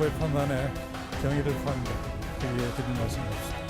재판부의 판단에 경의를 표합니다. 그 위에 드릴 말씀 없습니다.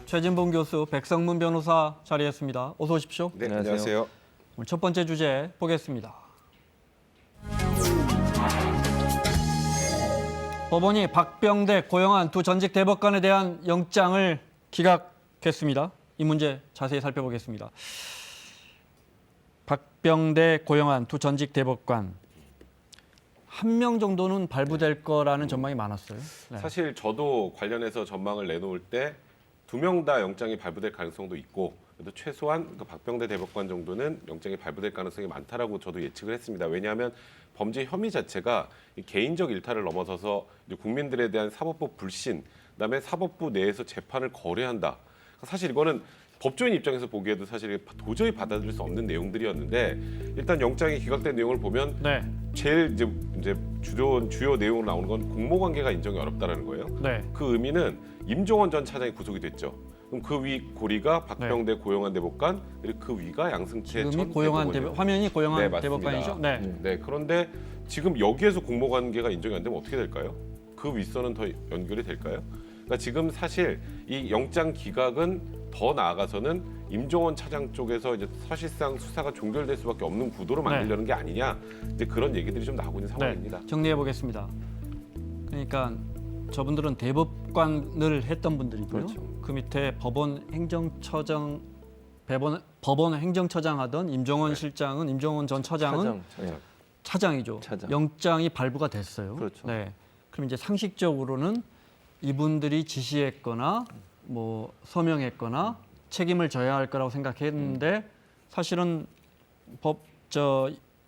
최진봉 교수, 백성문 변호사 자리했습니다. 어서 오십시오. 네, 안녕하세요. 오늘 첫 번째 주제 보겠습니다. 법원이 박병대, 고영한 두 전직 대법관에 대한 영장을 기각했습니다. 이 문제 자세히 살펴보겠습니다. 박병대, 고영한 두 전직 대법관 한 명 정도는 발부될 거라는 전망이 많았어요. 네. 사실 저도 관련해서 전망을 내놓을 때 2명 다 영장이 발부될 가능성도 있고 그래도 최소한 그 박병대 대법관 정도는 영장이 발부될 가능성이 많다라고 저도 예측을 했습니다. 왜냐하면 범죄 혐의 자체가 개인적 일탈을 넘어서서 이제 국민들에 대한 사법부 불신, 그다음에 사법부 내에서 재판을 거래한다. 사실 이거는 법조인 입장에서 보기에도 사실 도저히 받아들일 수 없는 내용들이었는데 일단 영장이 기각된 내용을 보면 네. 제일 이제 주요 내용으로 나오는 건 공모관계가 인정이 어렵다라는 거예요. 네. 그 의미는 임종원 전 차장이 구속이 됐죠. 그럼 그 위 고리가 박병대, 고영한 대법관, 그리고 그 위가 양승태 지금이 전 고영한 대법관이요. 화면이 고영한 네, 맞습니다. 대법관이죠. 네. 네, 그런데 지금 여기에서 공모관계가 인정이 안 되면 어떻게 될까요? 그 윗선은 더 연결이 될까요? 그러니까 지금 사실 이 영장 기각은 더 나아가서는 임종원 차장 쪽에서 이제 사실상 수사가 종결될 수밖에 없는 구도로 만들려는 게 아니냐, 이제 그런 얘기들이 좀 나오고 있는 상황입니다. 네, 정리해 보겠습니다. 그러니까 저분들은 대법관을 했던 분들이고요. 그렇죠. 그 밑에 법원 행정처장 하던 임종원 실장은 임종원 전 처장은 차장이죠. 차장. 영장이 발부가 됐어요. 그렇죠. 네. 그럼 이제 상식적으로는 이분들이 지시했거나 뭐 서명했거나 책임을 져야 할 거라고 생각했는데 사실은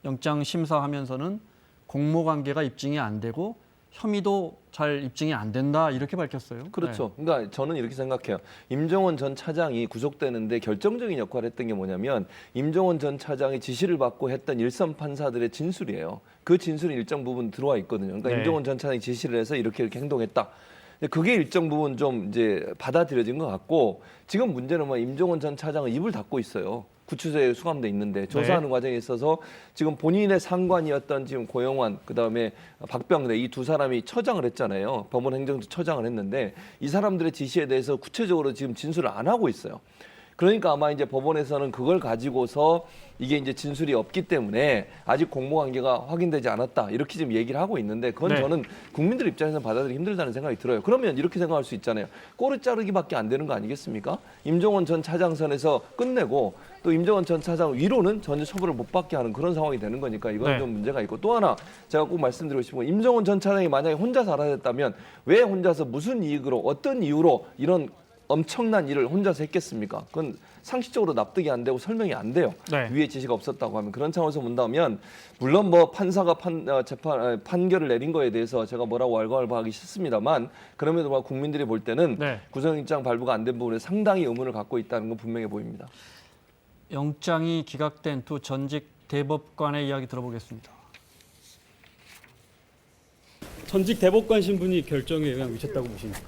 영장 심사하면서는 공모 관계가 입증이 안 되고 혐의도 잘 입증이 안 된다 이렇게 밝혔어요. 그렇죠. 그러니까 저는 이렇게 생각해요. 임종원 전 차장이 구속되는데 결정적인 역할을 했던 게 뭐냐면 임종원 전 차장이 지시를 받고 했던 일선 판사들의 진술이에요. 그 진술이 일정 부분 들어와 있거든요. 그러니까 네. 임종원 전 차장이 지시를 해서 이렇게 행동했다. 근데 그게 일정 부분 좀 이제 받아들여진 것 같고 지금 문제는 뭐 임종원 전 차장은 입을 닫고 있어요. 구치소에 수감돼 있는데 조사하는 과정에 있어서 지금 본인의 상관이었던 지금 고영환 그다음에 박병대 이 두 사람이 처장을 했잖아요. 법원 행정처장을 했는데 이 사람들의 지시에 대해서 구체적으로 지금 진술을 안 하고 있어요. 그러니까 아마 이제 법원에서는 그걸 가지고서 이게 이제 진술이 없기 때문에 아직 공모관계가 확인되지 않았다 이렇게 지금 얘기를 하고 있는데 그건 네. 저는 국민들 입장에서 받아들이기 힘들다는 생각이 들어요. 그러면 이렇게 생각할 수 있잖아요. 꼬리 자르기밖에 안 되는 거 아니겠습니까? 임종원 전 차장선에서 끝내고 또 임종원 전 차장 위로는 전혀 처벌을 못 받게 하는 그런 상황이 되는 거니까 이건 네. 좀 문제가 있고 또 하나 제가 꼭 말씀드리고 싶은 건 임종원 전 차장이 만약에 혼자서 알아냈다면 왜 혼자서 무슨 이익으로 어떤 이유로 이런 엄청난 일을 혼자서 했겠습니까? 그건 상식적으로 납득이 안 되고 설명이 안 돼요. 네. 위에 지시가 없었다고 하면 그런 차원에서 본다면 물론 뭐 판사가 판결을 내린 거에 대해서 제가 뭐라고 왈가왈부하기 싫습니다만 그럼에도 불구하고 국민들이 볼 때는 네. 구속영장 발부가 안 된 부분에 상당히 의문을 갖고 있다는 건 분명해 보입니다. 영장이 기각된 두 전직 대법관의 이야기 들어보겠습니다. 전직 대법관 신분이 결정에 영향을 미쳤다고 보십니까?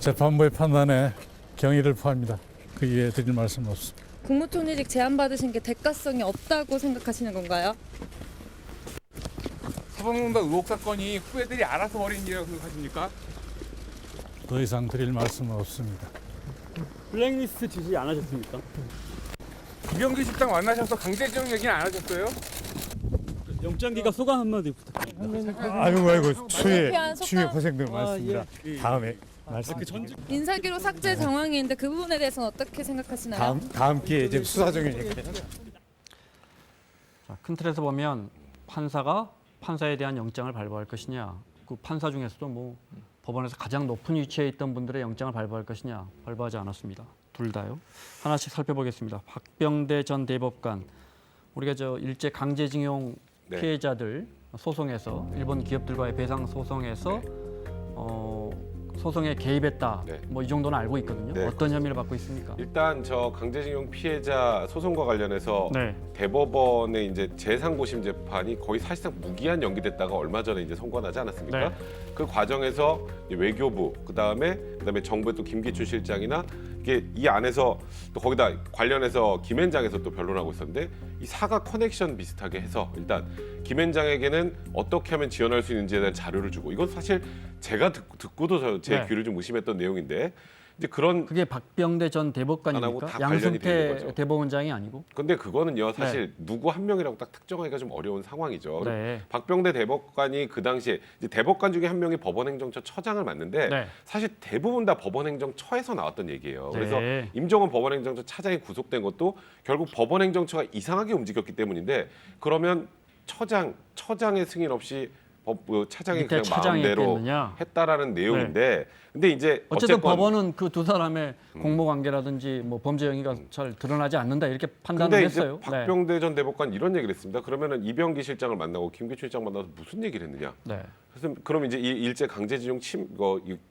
재판부의 판단에 경의를 표합니다. 그 위에 드릴 말씀 없습니다. 국무총리직 제안받으신 게 대가성이 없다고 생각하시는 건가요? 사법농단 의혹 사건이 후배들이 알아서 벌인 일이라고 생각하십니까? 더 이상 드릴 말씀은 없습니다. 블랙리스트 지시 안 하셨습니까? 김영기 실장 만나셔서 강제징용 얘기는 안 하셨어요? 영장 기각 소감 한마디 부탁드립니다. 아이고 불쾌한 추위에 소감. 고생들 많습니다. 예. 다음에 말씀 인사기록 삭제 정황이 있는데 그 부분에 대해서는 어떻게 생각하시나요? 다음 기회에 지금 수사 중이니까. 자, 큰 틀에서 보면 판사가 판사에 대한 영장을 발부할 것이냐, 그 판사 중에서도 뭐 법원에서 가장 높은 위치에 있던 분들의 영장을 발부할 것이냐, 발부하지 않았습니다. 둘 다요. 하나씩 살펴보겠습니다. 박병대 전 대법관, 우리가 저 일제 강제징용 네. 피해자들 소송에서 일본 기업들과의 배상 소송에서 소송에 개입했다. 네. 뭐 이 정도는 알고 있거든요. 네, 어떤 혐의를 받고 있습니까? 일단 저 강제징용 피해자 소송과 관련해서 네. 대법원의 이제 재상고심 재판이 거의 사실상 무기한 연기됐다가 얼마 전에 이제 선고가 나지 않았습니까? 네. 그 과정에서 이제 외교부 그다음에 정부의 또 김기춘 실장이나 이게 이 안에서 또 거기다 관련해서 김앤장에서 또 변론하고 있었는데 이 사과 커넥션 비슷하게 해서 일단 김앤장에게는 어떻게 하면 지원할 수 있는지에 대한 자료를 주고 이건 사실 제가 듣고도 제 네. 귀를 좀 의심했던 내용인데 이제 그런 그게 박병대 전 안 하고 대법관입니까? 다 관련이 되는 양승태 거죠. 대법원장이 아니고. 근데 그거는요 사실 누구 한 명이라고 딱 특정하기가 좀 어려운 상황이죠. 네. 박병대 대법관이 그 당시에 이제 대법관 중에 한 명이 법원행정처 처장을 맡는데 네. 사실 대부분 다 법원행정처에서 나왔던 얘기예요. 그래서 네. 임종원 법원행정처 차장이 구속된 것도 결국 법원행정처가 이상하게 움직였기 때문인데 그러면 처장의 승인 없이 차장이 밑에 그냥 차장이 마음대로 있겠느냐? 했다라는 내용인데 근데 이제 어쨌든 법원은 그 두 사람의 공모 관계라든지 뭐 범죄 행위가 잘 드러나지 않는다 이렇게 판단을 근데 이제 했어요. 박병대 전 대법관 이런 얘기를 했습니다. 그러면은 이병기 실장을 만나고 김기춘 실장 만나서 무슨 얘기를 했느냐? 네. 그래서 그럼 이제 이 일제 강제징용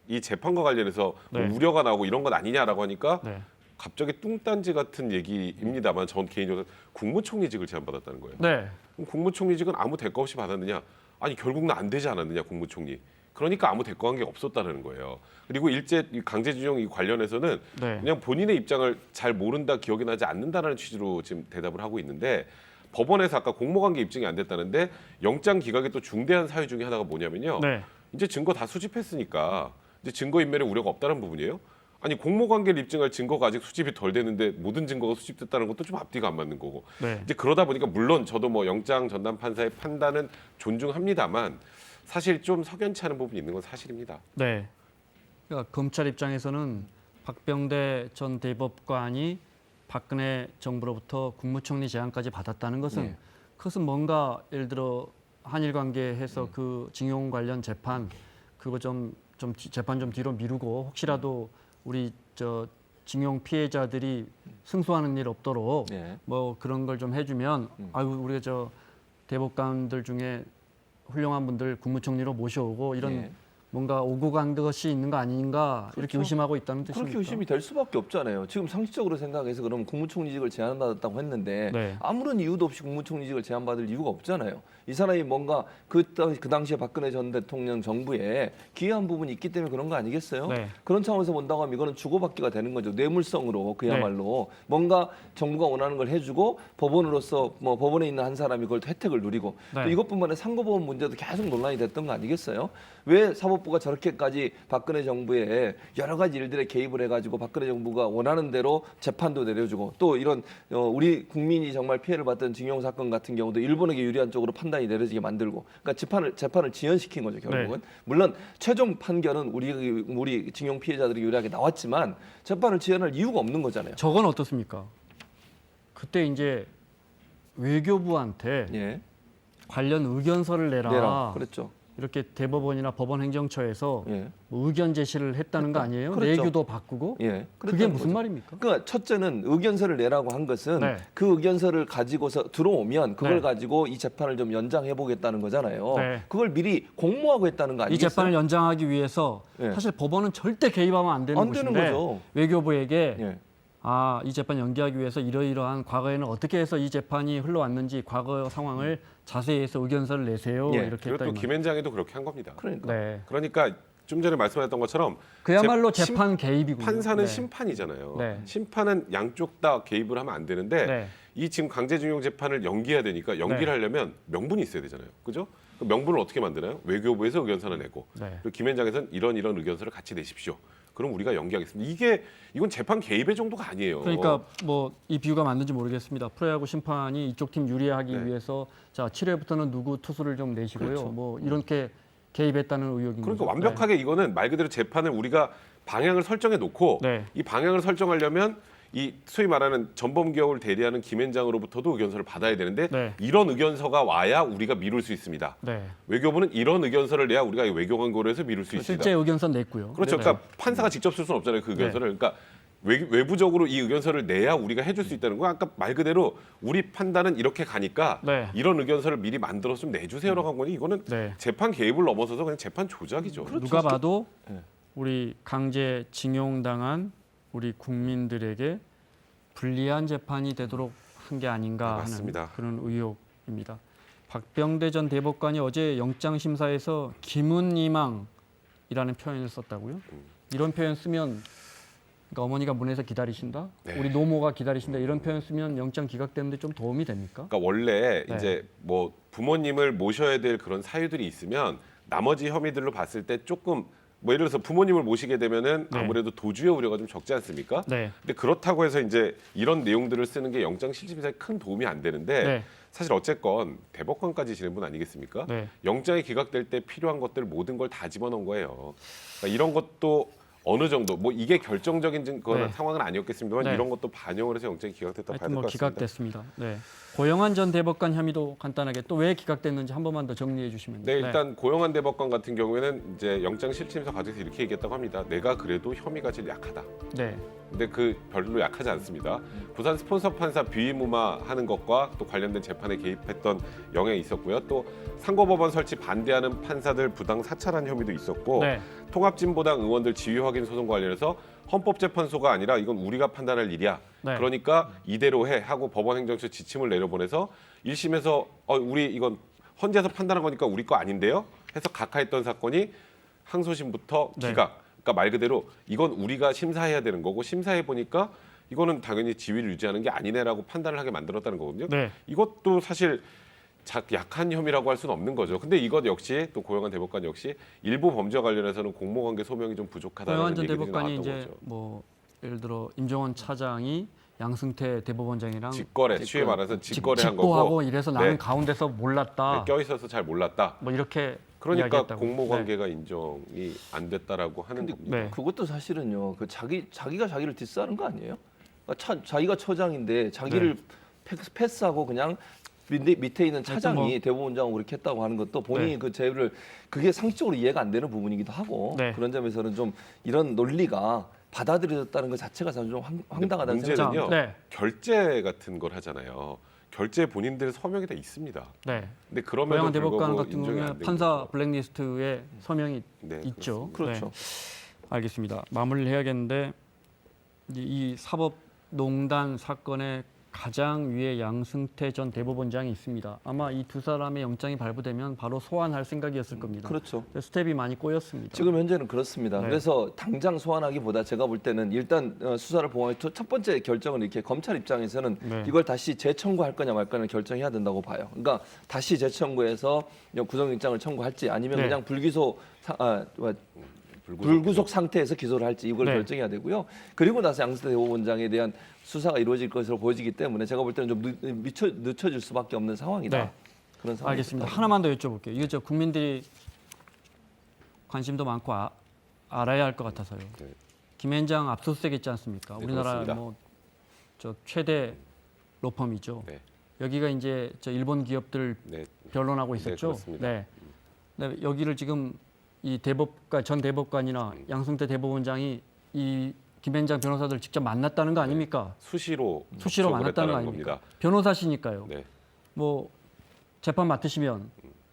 이 재판과 관련해서 뭐 네. 우려가 나오고 이런 건 아니냐라고 하니까 네. 갑자기 뚱딴지 같은 얘기입니다만 전 개인적으로 국무총리직을 제안받았다는 거예요. 네. 그럼 국무총리직은 아무 대가 없이 받았느냐? 아니 결국은 안 되지 않았느냐 국무총리. 그러니까 아무 대가한 게 없었다는 거예요. 그리고 일제 강제징용 이 관련해서는 네. 그냥 본인의 입장을 잘 모른다, 기억이 나지 않는다라는 취지로 지금 대답을 하고 있는데 법원에서 아까 공모관계 입증이 안 됐다는데 영장 기각의 또 중대한 사유 중에 하나가 뭐냐면요. 네. 이제 증거 다 수집했으니까 이제 증거 인멸의 우려가 없다는 부분이에요. 아니 공모관계를 입증할 증거가 아직 수집이 덜 됐는데 모든 증거가 수집됐다는 것도 좀 앞뒤가 안 맞는 거고. 네. 이제 그러다 보니까 물론 저도 뭐 영장 전담 판사의 판단은 존중합니다만 사실 좀 석연치 않은 부분이 있는 건 사실입니다. 네. 그러니까 검찰 입장에서는 박병대 전 대법관이 박근혜 정부로부터 국무총리 제안까지 받았다는 것은 네. 그것은 뭔가 예를 들어 한일 관계에서 그 징용 관련 재판 그거 좀 재판 좀 뒤로 미루고 혹시라도 우리 저 징용 피해자들이 승소하는 일 없도록 네. 뭐 그런 걸 좀 해주면 아유 우리가 저 대법관들 중에 훌륭한 분들 국무총리로 모셔오고 이런 네. 뭔가 오고 간 것이 있는 거 아닌가 이렇게 그렇죠. 의심하고 있다는 뜻입니까? 그렇게 의심이 될 수밖에 없잖아요. 지금 상식적으로 생각해서 그러면 국무총리직을 제안받았다고 했는데 네. 아무런 이유도 없이 국무총리직을 제안받을 이유가 없잖아요. 이 사람이 뭔가 그 당시에 박근혜 전 대통령 정부에 기여한 부분이 있기 때문에 그런 거 아니겠어요? 네. 그런 차원에서 본다고 하면 이거는 주고받기가 되는 거죠. 뇌물성으로 그야말로 뭔가 정부가 원하는 걸 해주고 법원으로서 뭐 법원에 있는 한 사람이 그걸 혜택을 누리고 네. 또 이것뿐만 아니라 상고법원 문제도 계속 논란이 됐던 거 아니겠어요? 왜 사법부가 저렇게까지 박근혜 정부에 여러 가지 일들에 개입을 해가지고 박근혜 정부가 원하는 대로 재판도 내려주고 또 이런 우리 국민이 정말 피해를 봤던 징용 사건 같은 경우도 일본에게 유리한 쪽으로 판단이 내려지게 만들고 그러니까 재판을 지연시킨 거죠 결국은. 물론 최종 판결은 우리 징용 피해자들이 유리하게 나왔지만 재판을 지연할 이유가 없는 거잖아요. 저건 어떻습니까? 그때 이제 외교부한테 예, 관련 의견서를 내라. 그랬죠. 이렇게 대법원이나 법원행정처에서 예, 뭐 의견 제시를 했다는 거 아니에요? 그랬죠. 내규도 바꾸고? 예. 그게 그랬다는 무슨 거죠. 말입니까? 그러니까 첫째는 의견서를 내라고 한 것은 네. 그 의견서를 가지고서 들어오면 그걸 네. 가지고 이 재판을 좀 연장해 보겠다는 거잖아요. 네. 그걸 미리 공모하고 했다는 거 이 아니겠어요? 재판을 연장하기 위해서 예. 사실 법원은 절대 개입하면 안 되는 안 되는 곳인데 거죠. 외교부에게 예. 이 재판 연기하기 위해서 이러이러한 과거에는 어떻게 해서 이 재판이 흘러왔는지 과거 상황을 자세히 해서 의견서를 내세요. 예. 이렇게 그리고 했다. 또 이 말. 김앤장에도 그렇게 한 겁니다. 그러니까. 네. 그러니까 좀 전에 말씀하셨던 것처럼 그야말로 재- 재판 개입이군요. 판사는 네. 심판이잖아요. 네. 심판은 양쪽 다 개입을 하면 안 되는데 네. 이 지금 강제징용 재판을 연기해야 되니까 연기를 네. 하려면 명분이 있어야 되잖아요. 그죠? 그 명분을 어떻게 만드나요? 외교부에서 의견서를 내고 네. 그리고 김앤장에서는 이런 의견서를 같이 내십시오. 그럼 우리가 연기하겠습니다. 이건 재판 개입의 정도가 아니에요. 그러니까 뭐 이 비유가 맞는지 모르겠습니다. 프로야구 심판이 이쪽 팀 유리하기 네. 위해서 자 7회부터는 누구 투수를 좀 내시고요. 그렇죠. 뭐 이렇게 개입했다는 의혹인 그러니까 거죠. 완벽하게 이거는 말 그대로 재판을 우리가 방향을 설정해 놓고 네. 이 방향을 설정하려면 이 소위 말하는 전범기업을 대리하는 김앤장으로부터도 의견서를 받아야 되는데 네. 이런 의견서가 와야 우리가 미룰 수 있습니다. 네. 외교부는 이런 의견서를 내야 우리가 외교관고려에서 미룰 수 있습니다. 실제 의견서 냈고요. 그렇죠. 네. 그러니까 판사가 직접 쓸 수는 없잖아요. 그 의견서를. 그러니까 외부적으로 이 의견서를 내야 우리가 해줄 수 있다는 거야. 아까 말 그대로 우리 판단은 이렇게 가니까 네. 이런 의견서를 미리 만들어서 좀 내주세요라고 한 거니 이거는 네. 재판 개입을 넘어서서 그냥 재판 조작이죠. 누가 봐도 네. 우리 강제징용당한 우리 국민들에게 불리한 재판이 되도록 한 게 아닌가 하는 맞습니다. 그런 의혹입니다. 박병대 전 대법관이 어제 영장심사에서 기문이망이라는 표현을 썼다고요? 이런 표현 쓰면 그러니까 어머니가 문에서 기다리신다? 네. 우리 노모가 기다리신다? 이런 표현 쓰면 영장 기각되는데 좀 도움이 됩니까? 그러니까 원래 네. 이제 뭐 부모님을 모셔야 될 그런 사유들이 있으면 나머지 혐의들로 봤을 때 조금 뭐 예를 들어서 부모님을 모시게 되면은 네. 아무래도 도주의 우려가 좀 적지 않습니까? 네. 근데 그렇다고 해서 이제 이런 내용들을 쓰는 게 영장 실질심사에 큰 도움이 안 되는데 네. 사실 어쨌건 대법관까지 지낸 분 아니겠습니까? 네. 영장이 기각될 때 필요한 것들 모든 걸 다 집어넣은 거예요. 그러니까 이런 것도 어느 정도 뭐 이게 결정적인 네. 상황은 아니었겠습니다만 네. 이런 것도 반영을 해서 영장이 기각됐다 봐야 하여튼 될 뭐 것 같습니다. 기각됐습니다. 네. 고영한 전 대법관 혐의도 간단하게 또 왜 기각됐는지 한 번만 더 정리해 주시면 네, 일단 고영한 대법관 같은 경우에는 이제 영장 실질심사 과정에서 이렇게 얘기했다고 합니다. 내가 그래도 혐의가 제일 약하다. 네. 근데 그 별로 약하지 않습니다. 부산 스폰서 판사 비위무마하는 것과 또 관련된 재판에 개입했던 영향이 있었고요. 또 상고법원 설치 반대하는 판사들 부당 사찰한 혐의도 있었고 네. 통합진보당 의원들 지위 확인 소송 관련해서 헌법재판소가 아니라 이건 우리가 판단할 일이야. 네. 그러니까 이대로 해 하고 법원행정처 지침을 내려보내서 1심에서 우리 이건 헌재에서 판단한 거니까 우리 거 아닌데요? 해서 각하했던 사건이 항소심부터 네. 기각. 그러니까 말 그대로 이건 우리가 심사해야 되는 거고 심사해 보니까 이거는 당연히 지위를 유지하는 게 아니네라고 판단을 하게 만들었다는 거거든요. 네. 이것도 사실 약한 혐의라고 할 수는 없는 거죠. 근데 이것 역시 또 고영한 대법관 역시 일부 범죄와 관련해서는 공모관계 소명이 좀 부족하다는 고영한 전 얘기들이 대법관이 나왔던 이제 거죠. 뭐 예를 들어 임종원 차장이 양승태 대법원장이랑 직거래, 쉬이 말해서 직거래한 직고하고 거고 이래서 나는 네. 가운데서 몰랐다. 껴있어서 잘 몰랐다. 뭐 이렇게 그러니까 이야기했다고. 공모관계가 인정이 안 됐다라고 하는 겁니다. 네. 그것도 사실은요. 그 자기가 자기를 디스하는 거 아니에요? 그러니까 자기가 처장인데 자기를 패스하고 그냥 밑에 있는 차장이 뭐- 대법원장하고 그렇게 했다고 하는 것도 본인이 네. 그 제의를 그게 상식적으로 이해가 안 되는 부분이기도 하고 네. 그런 점에서는 좀 이런 논리가 받아들여졌다는 것 자체가 사실 좀 황당하다는 문제는요. 생각이 자, 네. 결제 같은 걸 하잖아요. 결제 본인들 서명이 다 있습니다. 네. 근데 그럼에도 고영한 대법관 불구하고 같은 인정이 안 경우는 된 판사 거죠. 블랙리스트에 서명이 네, 있죠. 그렇죠. 네. 알겠습니다. 마무리를 해야겠는데 이 사법농단 사건의 가장 위에 양승태 전 대법원장이 있습니다. 아마 이 두 사람의 영장이 발부되면 바로 소환할 생각이었을 겁니다. 그렇죠. 스텝이 많이 꼬였습니다. 지금 현재는 그렇습니다. 네. 그래서 당장 소환하기보다 제가 볼 때는 일단 수사를 봉하기 첫 번째 결정은 이렇게 검찰 입장에서는 네. 이걸 다시 재청구할 거냐 말 거냐 결정해야 된다고 봐요. 그러니까 다시 재청구해서 구속영장을 청구할지 아니면 네. 그냥 불구속 상태에서 기소를 할지 이걸 네. 결정해야 되고요. 그리고 나서 양승태 대법원장에 대한 수사가 이루어질 것으로 보여지기 때문에 제가 볼 때는 좀 늦춰질 수밖에 없는 상황이다. 네. 그런 상황. 알겠습니다. 하나만 더 여쭤볼게요. 이거 저 국민들이 관심도 많고 알아야 할 것 같아서요. 네. 김앤장 압수수색 있지 않습니까? 네, 우리나라 그렇습니다. 뭐 저 최대 로펌이죠. 네. 여기가 이제 저 일본 기업들 네. 변론하고 네, 있었죠. 그렇습니다. 네. 네, 여기를 지금 이 전 대법관이나 양승태 대법원장이 이 김앤장 변호사들 직접 만났다는 거 아닙니까? 수시로 수시로 접촉을 만났다는 거 했다는 아닙니까? 겁니다. 변호사시니까요. 네. 뭐 재판 맡으시면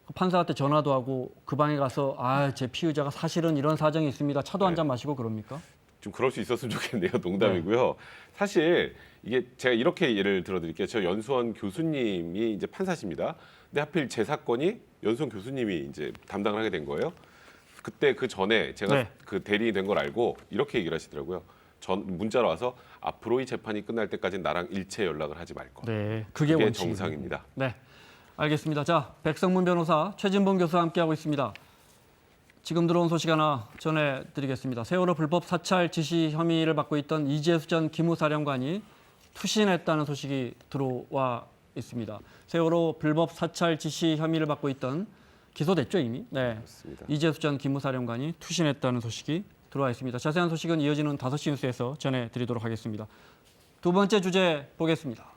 그 판사한테 전화도 하고 그 방에 가서 제 피의자가 사실은 이런 사정이 있습니다. 차도 한 잔 마시고 그럽니까? 좀 그럴 수 있었으면 좋겠네요. 농담이고요. 사실 이게 제가 이렇게 예를 들어드릴게요. 저 연수원 교수님이 이제 판사십니다. 근데 하필 제 사건이 연수원 교수님이 이제 담당을 하게 된 거예요. 그때 그 전에 제가 네. 그 대리인이 된 걸 알고 이렇게 얘기를 하시더라고요. 문자로 와서 앞으로 이 재판이 끝날 때까지 나랑 일체 연락을 하지 말 거. 네, 그게 그게 원칙입니다. 정상입니다. 네, 알겠습니다. 자, 백성문 변호사, 최진봉 교수와 함께하고 있습니다. 지금 들어온 소식 하나 전해드리겠습니다. 세월호 불법 사찰 지시 혐의를 받고 있던 이재수 전 기무사령관이 투신했다는 소식이 들어와 있습니다. 세월호 불법 사찰 지시 혐의를 받고 있던 기소됐죠 이미? 네. 그렇습니다. 이재수 전 기무사령관이 투신했다는 소식이 들어와 있습니다. 자세한 소식은 이어지는 5시 뉴스에서 전해드리도록 하겠습니다. 두 번째 주제 보겠습니다.